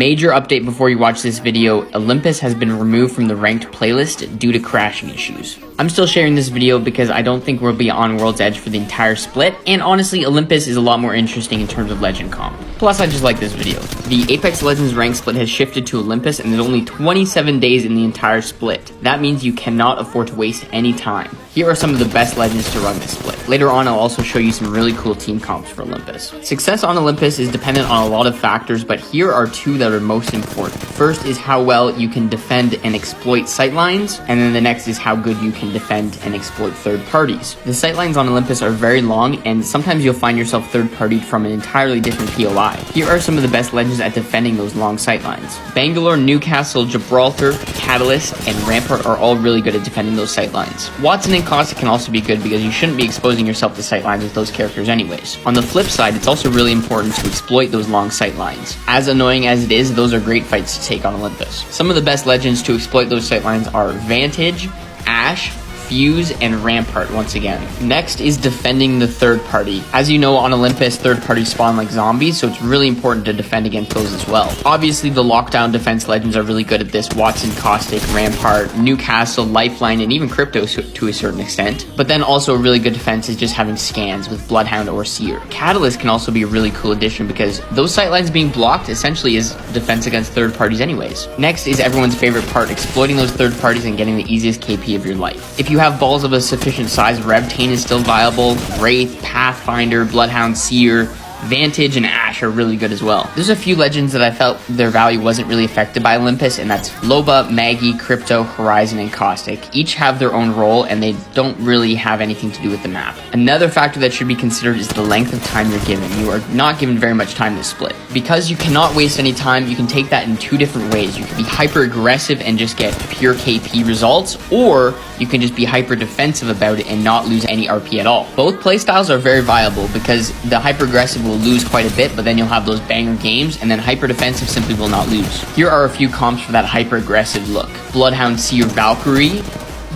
Major update before you watch this video, Olympus has been removed from the ranked playlist due to crashing issues. I'm still sharing this video because I don't think we'll be on World's Edge for the entire split, and honestly, Olympus is a lot more interesting in terms of Legend comp. Plus, I just like this video. The Apex Legends rank split has shifted to Olympus, and there's only 27 days in the entire split. That means you cannot afford to waste any time. Here are some of the best legends to run this split. Later on, I'll also show you some really cool team comps for Olympus. Success on Olympus is dependent on a lot of factors, but here are two that are most important. First is how well you can defend and exploit sightlines, and then the next is how good you can defend and exploit third parties. The sightlines on Olympus are very long, and sometimes you'll find yourself third-partied from an entirely different POI. Here are some of the best legends at defending those long sightlines. Bangalore, Newcastle, Gibraltar, Catalyst, and Rampart are all really good at defending those sightlines. Watson and Caustic can also be good because you shouldn't be exposing yourself to sightlines with those characters anyways. On the flip side, it's also really important to exploit those long sightlines. As annoying as it is, those are great fights to take on Olympus. Some of the best legends to exploit those sightlines are Vantage, Ashe, Fuse, and Rampart once again. Next is defending the third party. As you know, on Olympus, third parties spawn like zombies, so it's really important to defend against those as well. Obviously, the lockdown defense legends are really good at this. Watson, Caustic, Rampart, Newcastle, Lifeline, and even Crypto to a certain extent. But then also a really good defense is just having scans with Bloodhound or Seer. Catalyst can also be a really cool addition because those sightlines being blocked essentially is defense against third parties anyways. Next is everyone's favorite part, exploiting those third parties and getting the easiest KP of your life. If you have balls of a sufficient size, Revtane is still viable, Wraith, Pathfinder, Bloodhound, Seer, Vantage, and Ashe are really good as well. There's a few legends that I felt their value wasn't really affected by Olympus, and that's Loba, Maggie, Crypto, Horizon, and Caustic. Each have their own role, and they don't really have anything to do with the map. Another factor that should be considered is the length of time you're given. You are not given very much time to split. Because you cannot waste any time, you can take that in two different ways. You can be hyper aggressive and just get pure KP results, or you can just be hyper defensive about it and not lose any RP at all. Both playstyles are very viable because the hyper aggressive will lose quite a bit, but then you'll have those banger games, and then hyper defensive simply will not lose. Here are a few comps for that hyper aggressive look. Bloodhound, Seer, Valkyrie,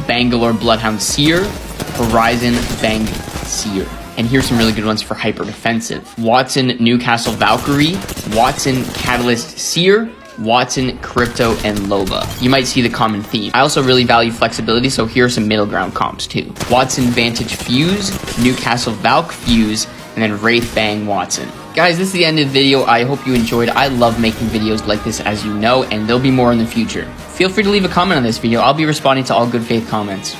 Bangalore, Bloodhound, Seer, Horizon, Bang, Seer. And here's some really good ones for hyper defensive. Watson, Newcastle, Valkyrie, Watson, Catalyst, Seer, Watson, Crypto, and Loba. You might see the common theme. I also really value flexibility, so here are some middle ground comps too. Watson, Vantage, Fuse, Newcastle, Valk, Fuse, and then Wraith, Bang, Watson. Guys, this is the end of the video. I hope you enjoyed. I love making videos like this, as you know, and there'll be more in the future. Feel free to leave a comment on this video. I'll be responding to all good faith comments.